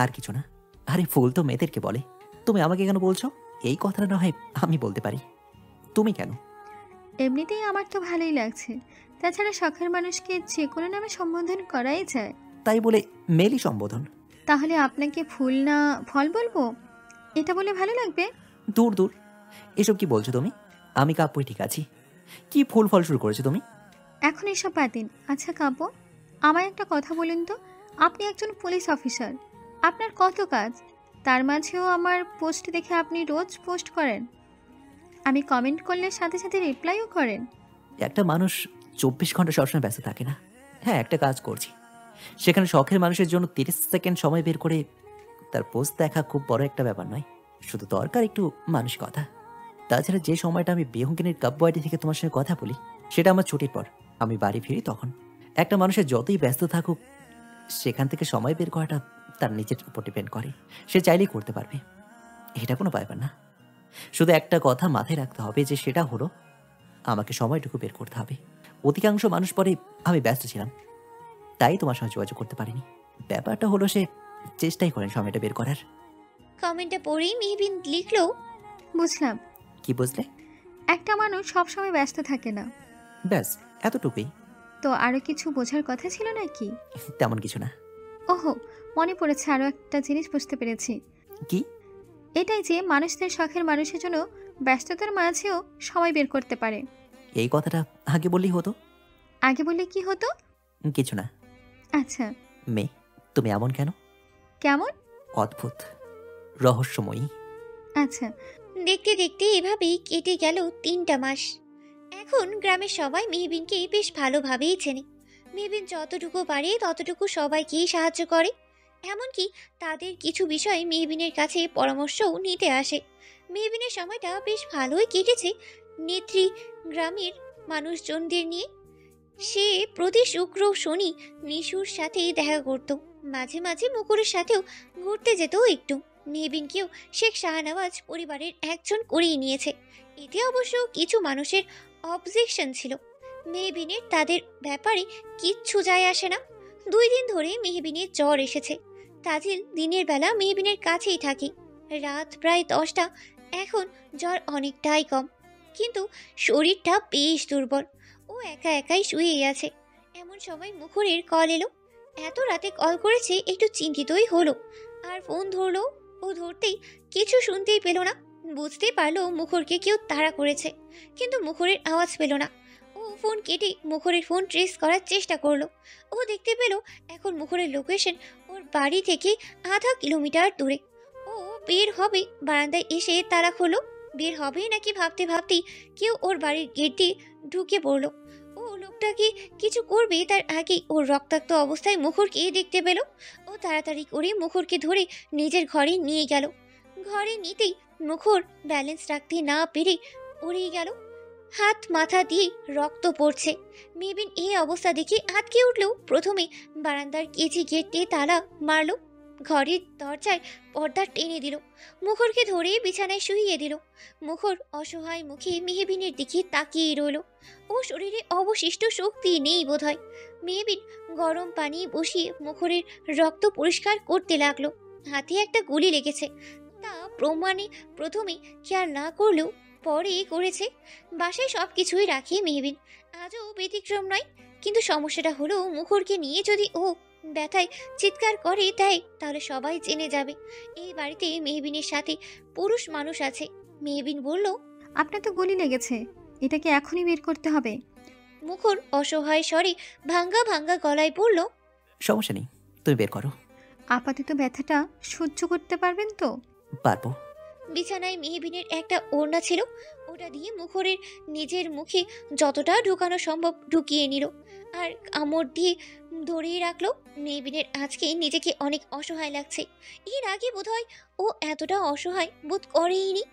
আর কিছু না। আরে ফুল তো মেয়েদেরকে বলে, তুমি আমাকে কেন বলছো? এই কথাটা না হয় আমি বলতে পারি, তুমি কেন? এমনিতেই আমার তো ভালোই লাগছে। তাছাড়া শখের মানুষকে যে কোনো নামে সম্বোধন করাই যায়। তাই বলে মেলি সম্বোধন? তাহলে আপনাকে ফুল না ফল বলবো, এটা বলে ভালো লাগবে? দূর দূর, এসব কি বলছো তুমি? আমি কাব্যই ঠিক আছি, কি ফুল ফল শুরু করেছো তুমি? এখন এসব বাদ দিন। আচ্ছা কাব্য, আমায় একটা কথা বলুন তো। আপনি একজন পুলিশ অফিসার, আপনার কত কাজ, তার মাঝেও আমার পোস্ট দেখে আপনি রোজ পোস্ট করেন, আমি কমেন্ট করলে সাথে সাথে রিপ্লাইও করেন। একটা মানুষ 24 ঘন্টা সবসময় ব্যস্ত থাকে না। হ্যাঁ, একটা কাজ করছি, সেখানে শখের মানুষের জন্য 30 সেকেন্ড সময় বের করে তার পোস্ট দেখা খুব বড় একটা ব্যাপার নয়, শুধু দরকার একটু মানসিকতা। তাছাড়া যে সময়টা আমি বিহঙ্গিনীর কাব্য আইডি থেকে তোমার সঙ্গে কথা বলি, সেটা আমার ছুটির পর। আমি বাড়ি ফিরি তখন। একটা মানুষের যতই ব্যস্ত থাকুক, সেখান থেকে সময় বের করাটা তার নিজের উপর ডিপেন্ড করে, সে চাইলেই করতে পারবে, এটা কোনো ব্যাপার না। শুধু একটা কথা মাথায় রাখতে হবে, যে সেটা হলো আমাকে সময়টুকু বের করতে হবে। অধিকাংশ মানুষ পরে আমি ব্যস্ত ছিলাম, তাই তোমার সঙ্গে যোগাযোগ করতে পারিনি। ব্যাপারটা হলো সে চেষ্টাই করেন সময়টা বের করার। কমেন্টটা পড়েই মেহবিন লিখলো, বুঝলাম। কি বুঝলে? একটা মানুষ সবসময় ব্যস্ত থাকে না, ব্যাস এতটুকুই। তো আরও কিছু বোঝার কথা ছিল নাকি? তেমন কিছু না। ওহো, মনে পড়েছে, আরও একটা জিনিস বুঝতে পেরেছি। কি? এটাই যে মানুষদের শখের মানুষের জন্য ব্যস্ততার মাঝেও সময় বের করতে পারে। এই কথাটা আগে বললেই হতো। আগে বললে কি হতো? কিছু না। আচ্ছা। মেয়ে, তুমি এমন কেন? কেমন? অদ্ভুত, রহস্যময়ী। আচ্ছা। দেখতে দেখতে এভাবেই কেটে গেল 3টা মাস। এখন গ্রামের সবাই মেহবিনকে বেশ ভালোভাবেই চেনে। মেহবিন যতটুকু পারে ততটুকু সবাইকেই সাহায্য করে, এমনকি তাদের কিছু বিষয়ে মেহবিনের কাছে পরামর্শও নিতে আসে। মেহবিনের সময়টা বেশ ভালোই কেটেছে নেত্রী গ্রামের মানুষজনদের নিয়ে। সে প্রতি শুক্র শনি মিশুর সাথে দেখা করত, মাঝে মাঝে মুকুরের সাথেও ঘুরতে যেত একটু। মেহবিনকেও শেখ শাহনওয়াজ পরিবারের একজন করিয়ে নিয়েছে। এতে অবশ্য কিছু মানুষের অবজেকশন ছিল। মেহবিনের তাদের ব্যাপারে কিচ্ছু যায় আসে না। 2 দিন ধরে মেহবিনের জ্বর এসেছে। তাজিল দিনের বেলা মেহবিনের কাছেই থাকে, রাত প্রায় 10টা। এখন জ্বর অনেকটাই কম, কিন্তু শরীরটা বেশ দুর্বল। ও একা একাই শুয়েই আছে। এমন সময় মুখরের কল এলো। এত রাতে কল করেছে, একটু চিন্তিতই হলো। আর ফোন ধরলো। ও ধরতেই কিছু শুনতেই পেল না। বুঝতে পারলো মুখরকে কেউ তাড়া করেছে, কিন্তু মুখরের আওয়াজ পেল না। ও ফোন কেটে মুখরের ফোন ট্রেস করার চেষ্টা করলো। ও দেখতে পেল এখন মুখরের লোকেশন ওর বাড়ি থেকে আধা কিলোমিটার দূরে। ও বের হবে, বারান্দায় এসে তালা খোলো। বের হবে নাকি ভাবতে ভাবতেই কেউ ওর বাড়ির গেট দিয়ে ঢুকে পড়লো। ও লোকটাকে কিছু করবে তার আগেই ওর রক্তাক্ত অবস্থায় মুখরকে দেখতে পেল। ও তাড়াতাড়ি করে মুখরকে ধরে নিজের ঘরে নিয়ে গেল। ঘরে নিতেই মুখর ব্যালেন্স রাখতে না পেরে উড়ে গেল। হাত মাথা দিয়ে রক্ত পড়ছে। মেহবিন এই অবস্থা দেখে আটকে উঠলেও প্রথমে বারান্দার কেচি গেটে তালা মারল, ঘরের দরজায় পর্দা টেনে দিল, মুখরকে ধরে বিছানায় শুইয়ে দিল। মুখর অসহায় মুখে মেহবিনের দিকে তাকিয়ে রইল। ও শরীরে অবশিষ্ট শক্তি নেই বোধহয়। মেহবিন গরম পানি বসিয়ে মুখরের রক্ত পরিষ্কার করতে লাগলো। হাতে একটা গুলি লেগেছে, তা প্রমাণে প্রথমে খেয়াল না করলেও পরে করেছে। বাসায় সব কিছুই রাখে মেহবিন, আজও ব্যতিক্রম নয়। কিন্তু সমস্যাটা হলো মুখরকে নিয়ে যদি ও ব্যথায় চিৎকার করে দেয় তাহলে সবাই জেনে যাবে এই বাড়িতে মেহবিনের সাথে পুরুষ মানুষ আছে। মেহবিন বলল, আপনার তো গুলি লেগেছে, এটাকে এখনই বের করতে হবে। মুখর অসহায় স্বরে ভাঙ্গা ভাঙ্গা গলায় বলল, সমস্যা নেই, তুমি বের করো। আপাতত ব্যথাটা সহ্য করতে পারবেন তো? পারবো। বিছানায় মেহবিনের একটা ওড়না ছিল, ওটা দিয়ে মুখরের নিজের মুখে যতটা ঢুকানো সম্ভব ঢুকিয়ে নিল আর কামড় দিয়ে ধরিয়ে রাখলো। মেহবিনের আজকে নিজেকে অনেক অসহায় লাগছে। এর আগে বোধহয় ও এতটা অসহায় বোধ করেইনি।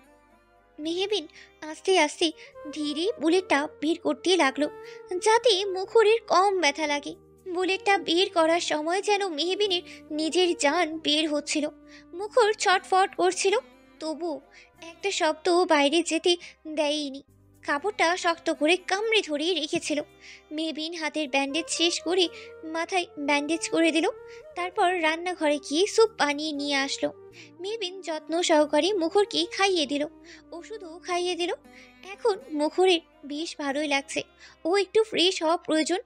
মেহবিন আস্তে আস্তে ধীরে বুলেটটা বের করতে লাগলো যাতে মুখরের কম ব্যথা লাগে। বুলেটটা বের করার সময় যেন মেহবিনের নিজের জান বের হচ্ছিল। মুখর ছটফট করছিল, তবু একটা শব্দ বাইরে যেতে দেয়নি। কাপড়টা শক্ত করে কামড়ে ধরে রেখেছিল। মেহবিন হাতের ব্যান্ডেজ শেষ করে মাথায় ব্যান্ডেজ করে দিল। তারপর রান্নাঘরে গিয়ে স্যুপ বানিয়ে নিয়ে আসলো। মেহবিন যত্ন সহকারে মুখরকে খাইয়ে দিল, ওষুধও খাইয়ে দিল। এখন মুখরের বেশ ভালোই লাগছে। ও একটু ফ্রেশ হওয়া প্রয়োজন,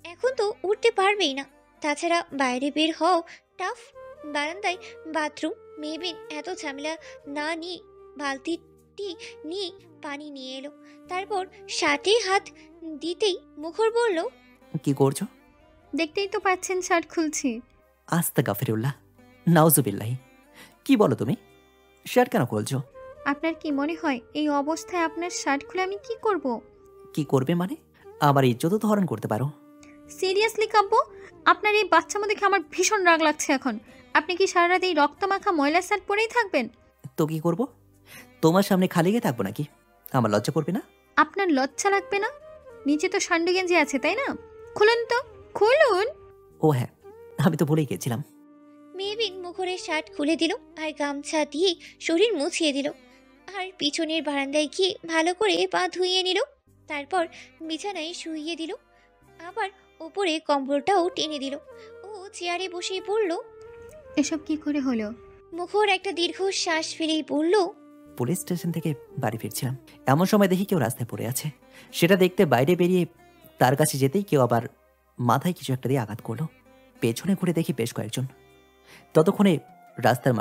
এখন তো উঠতে পারবেই না। তাছাড়া বাইরে বের হও টাফ। বারান্দায় বাথরুম। মেহবিন এত ঝামেলা না নিয়ে বালতিটি নিয়ে পানি নিয়ে এলো। তারপর শার্টে হাত দিতেই মুখর বলল, কি করছো? দেখতেই তো পাচ্ছেন শার্ট খুলছি। আস্তা গাফিরুল্লাহ, নাউজুবিল্লাহি। কি বলো তুমি? শার্ট কেন খুলছো? আপনার কি মনে হয় এই অবস্থায় আপনার শার্ট খুলে আমি কি করব? কি করবে মানে? আমার ইজ্জতও তো হরণ করতে পারো। সিরিয়াসলি কাব্য, আপনার এই বাচ্চামো দেখে আমার ভীষণ রাগ লাগছে এখন। আপনি কি সারা রাত এই রক্তমাখা ময়লা শার্ট পরেই থাকবেন? তো কি করব? তোমার সামনে খালি গিয়ে থাকবো নাকি? আমার লজ্জা করবে না? আপনার লজ্জা লাগবে না? নিচে তো সান্ডু গেঞ্জি আছে, তাই না? খুলুন তো, খুলুন। ও হ্যাঁ, আমি তো ভুলেই গেছিলাম। মেহবিন মুখরের শার্ট খুলে দিল আর গামছা দিয়ে শরীর মুছিয়ে দিল আর পিছনের বারান্দায় গিয়ে ভালো করে পা ধুইয়ে নিল। তারপর বিছানায় শুইয়ে দিল, আবার ওপরে কম্বলটাও টেনে দিল। ও চেয়ারে বসেই পড়ল। এসব কি করে হলো? মুখর একটা দীর্ঘ শ্বাস ফেলেই বলল, পুলিশ স্টেশন থেকে বাড়ি ফিরছিলাম, এমন সময় দেখি কেউ রাস্তায় পড়ে আছে। সেটা দেখতে বাইরে বেরিয়ে তার কাছে যেতেই কেউ আবার মাথায় কিছু একটা দিয়ে আঘাত করলো। পেছনে ঘুরে দেখি বেশ কয়েকজন। ততক্ষণে রাস্তার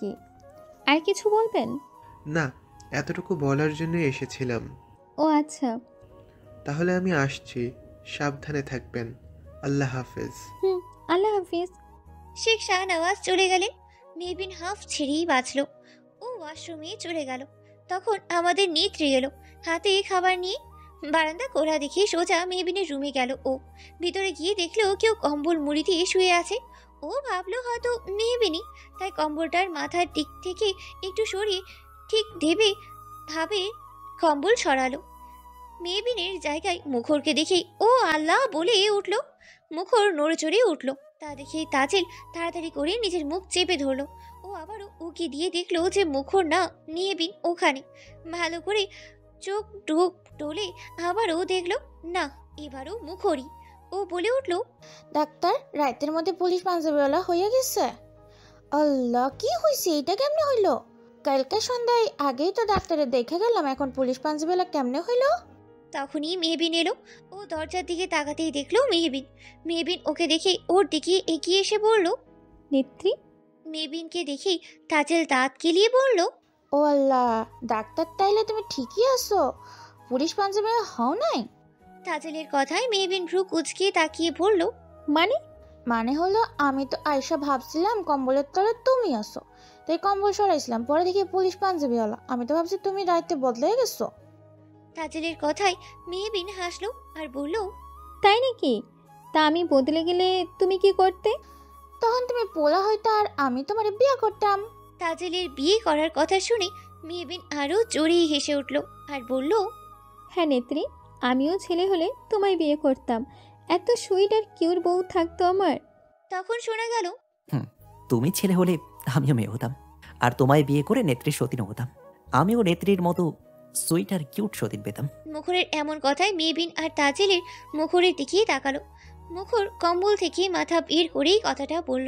নাকি? আর কিছু বলবেন? না, এতটুকু বলার জন্য এসেছিলাম। ও আচ্ছা। তাহলে আমি আসছি, সাবধানে থাকবেন। আল্লাহ হাফেজ। আল্লাহ হাফিজ। শেখ শাহনওয়াজ চলে গেলেন। মেহবিন হাফ ছেড়েই বাঁচল। ও ওয়াশরুমে চলে গেল। তখন আমাদের নেত্রী এলো হাতে খাবার নিয়ে। বারান্দা খোলা দেখে সোজা মেহবিনের রুমে গেল। ও ভিতরে গিয়ে দেখলো কেউ কম্বল মুড়ি দিয়ে শুয়ে আছে। ও ভাবলো হয়তো মেহবিনই, তাই কম্বলটার মাথার দিক থেকে একটু সরিয়ে ঠিক দেবে ভাবে কম্বল সরালো। মেহবিনের জায়গায় মুখরকে দেখে ও আল্লাহ বলে উঠল। মুখর নড়ে চড়ে উঠল। তা দেখে তাজেল তাড়াতাড়ি করে নিজের মুখ চেপে ধরলো। ও আবারও উকি দিয়ে দেখলো যে মুখর না, মেহবিন ওখানে। ভালো করে চোখ ডোক টোলে আবারও দেখলো না, এবারও মুখরই। ও বলে উঠল, ডাক্তার, রাতের মধ্যে পুলিশ পাঞ্জাবিওয়ালা হয়ে গেছে। আল্লাহ, কি হয়েছে? এটা কেমনে হইলো? কালকে সন্ধ্যায় আগেই তো ডাক্তারে দেখে গেলাম, এখন পুলিশ পাঞ্জাবিওয়ালা কেমনে হইলো? তখনই মেহবিন এলো। ও দরজার দিকে তাকাতেই দেখলো মেহবিন। মেহবিন ওকে দেখে ওর দিকে এগিয়ে এসে বলল, নেত্রী। মেহবিনকে দেখেই তাজেল দাঁত কেলিয়ে বলল, ও আল্লাহ, ডাক্তার তাইলে তুমি ঠিকই আছো, পুলিশ পাঞ্জাবি হও নাই? তাজেলের কথায় মেহবিন ভ্রু কুচকে তাকিয়ে বলল, মানে হলো আমি তো আয়সা ভাবছিলাম কম্বলের তলে তুমি আসো, তাই কম্বল সরাইছিলাম, পরে দেখি পুলিশ পাঞ্জাবিওয়ালা। আমি তো ভাবছি তুমি রাইতে বদলে গেছো। তাজেলের কথায় মেহবিন হাসলো আর বলল, তাই নাকি? তা আমি বদলে গেলে তুমি কি করতে? তখন তুমি পোলা হইতো আর আমি তোমার বিয়ে করতাম। তাজেলের বিয়ে করার কথা শুনে মেহবিন আরো জোরে হেসে উঠল আর বলল, হ্যাঁ নেত্রী, আমিও ছেলে হলে তোমায় বিয়ে করতাম। এত সুইট আর কিউট বউ থাকতো আমার। তখন শোনা গেল, তুমি ছেলে হলে আমিও মেয়ে হতাম, আর তোমায় বিয়ে করে নেত্রীর সতীনও হতাম। আমিও নেত্রীর মতো সুইট আর কিউট সতীন পেতাম। মুখরের এমন কথায় মেহবিন আর তাজেলের মুখরের দিকেই তাকালো। মুখর কম্বল থেকে মাথা বের করেই কথাটা বলল।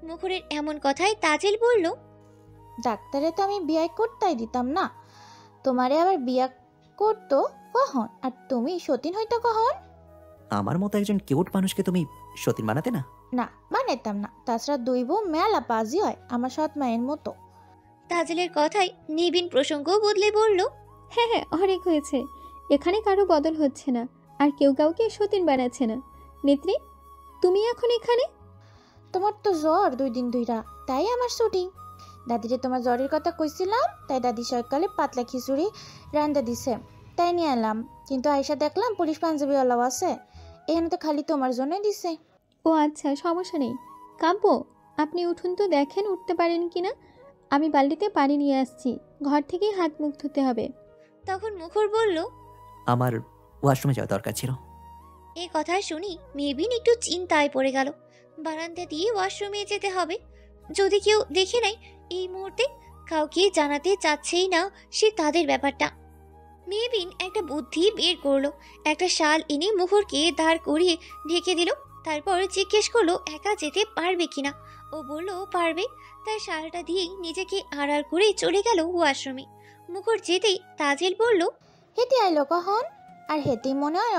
মুখরের এমন কথায় তাজেল বলল, ডাক্তারে তো আমি বিয়ে করতেই দিতাম না, তোমারে আবার বিয়ে করতো কখন? আর তুমি সতীন হইতো কখন? আমার মতো একজন কিউট মানুষকে তুমি সতীন বানাতে না? না, বানাইতাম না। তাছাড়া দুই বউ মেলা পাজি হয়, আমার সৎ মায়ের মতো। তাজেলের কথায় মেহবিন প্রসঙ্গ বদলে বলল, হ্যাঁ হ্যাঁ, অনেক হয়েছে। এখানে কারো বদল হচ্ছে না, আর কেউ কাউকে সতীন বানাচ্ছে না। নেত্রী, তুমি এখন এখানে? তোমার তো জ্বর 2 দিন ধইরা, তাই আমার ছুটি। দাদিরে তোমার জ্বরের কথা কইছিলাম, তাই দাদি সকালে পাতলা খিচুড়ি রান্না দিছে, তাই নিয়ে এলাম। কিন্তু আয়সা দেখলাম পুলিশ পাঞ্জাবিওয়ালাও আছে, এখানে তো খালি তোমার জন্যই দিছে। ও আচ্ছা, সমস্যা নেই। কাব্য, আপনি উঠুন তো, দেখেন উঠতে পারেন কিনা। আমি বালতিতে পানি নিয়ে আসছি, ঘর থেকেই হাত মুখ ধুতে হবে। তখন মুখর বলল, আমার ওয়াশরুমে যাওয়া দরকার ছিল। এই কথা শুনি মেহবিন একটু চিন্তায় পড়ে গেল। বারান্দা দিয়ে ওয়াশরুমে যেতে হবে, যদি কেউ দেখে নেয়। এই মুহূর্তে কাউকে জানাতে চাচ্ছেই না সে তাদের ব্যাপারটা। মেহবিন একটা বুদ্ধি বের করলো। একটা শাল এনে মুখরকে দাঁড় করিয়ে ঢেকে দিল। তারপর জিজ্ঞেস করলো একা যেতে পারবে কিনা। ও বলল পারবে। তাই শালটা দিয়েই নিজেকে আড়াল করে চলে গেল ওয়াশরুমে। মুখর যেতেই তাজেল বলল, হেঁটে আইলো কখন? আর হেঁটেই মনে হয়